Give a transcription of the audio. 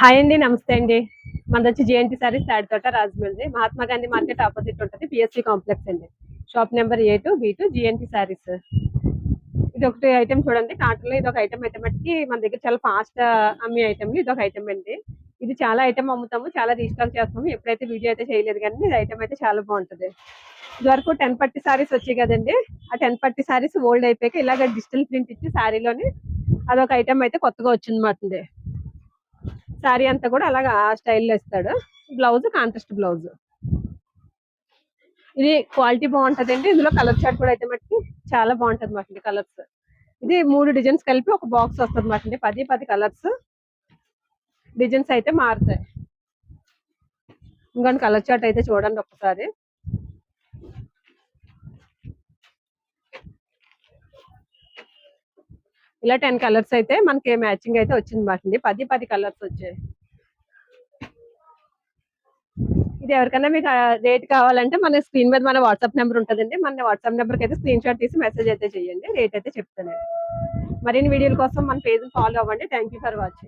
Hi అండి. నమస్తే అండి. మనదొచ్చి JNT saris Tadithota Rajahmundry. Mahatma Gandhi market opposite ఉంటది. పిఎస్‌సి కాంప్లెక్స్ అండి. Shop number A2, B2 JNT saris. ఇదొకటి ఐటెమ్ చూడండి. కాటన్‌లో ఇదొక ఐటెమ్ అయితే మటికి మన దగ్గర చాలా ఫాస్ట్ అమ్మే ఐటెమ్. ఇదొక ఐటెమ్ అండి. ఇది చాలా ఐటెమ్ అమ్ముతాము. చాలా రీస్టాక్ చేస్తాము. ఎప్పుడైతే వీడియో అయితే చేయలేదు కానీ ఇది ఐటెమ్ అయితే చాలా బాగుంటది. ఇదివరకు 10 పట్టి సారీస్ వచ్చాయి కదండి. ఆ 10 పట్టి సారీస్ ఓల్డ్ అయిపోయాక ఇలాగ డిజిటల్ ప్రింట్ ఇచ్చి సారీలోని అదొక ఐటెమ్ అయితే కొత్తగా వచ్చిందన్నమాట. శారీ అంతా కూడా అలాగా ఆ స్టైల్లో ఇస్తాడు. Blouse contrast blouse. ఇది క్వాలిటీ బాగుంటదండి. ఇందులో కలర్ చార్ట్ కూడా అయితే మటుకి చాలా బాగుంటది మాట కలర్స్. ఇది 3 డిజైన్స్ కలిపి ఒక బాక్స్ వస్తుంది మాట. 10 కలర్స్ డిజైన్స్ అయితే మారుతాయి. ఇంకొన్ని కలర్ చార్ట్ అయితే చూడండి ఒకసారి. ఇలా 10 కలర్స్ అయితే మనకి మ్యాచింగ్ అయితే వచ్చింది మాట. 10 కలర్స్ వచ్చాయి. ఇది ఎవరికైనా మీకు రేట్ కావాలంటే మన స్క్రీన్ మీద మన వాట్సాప్ నెంబర్ ఉంటుందండి. మన వాట్సాప్ నెంబర్కి అయితే స్క్రీన్ షాట్ తీసి మెసేజ్ అయితే చేయండి. రేట్ అయితే చెప్తానండి. మరిన్ని వీడియోల కోసం మన పేజ్ ఫాలో అవ్వండి. Thank you for watching.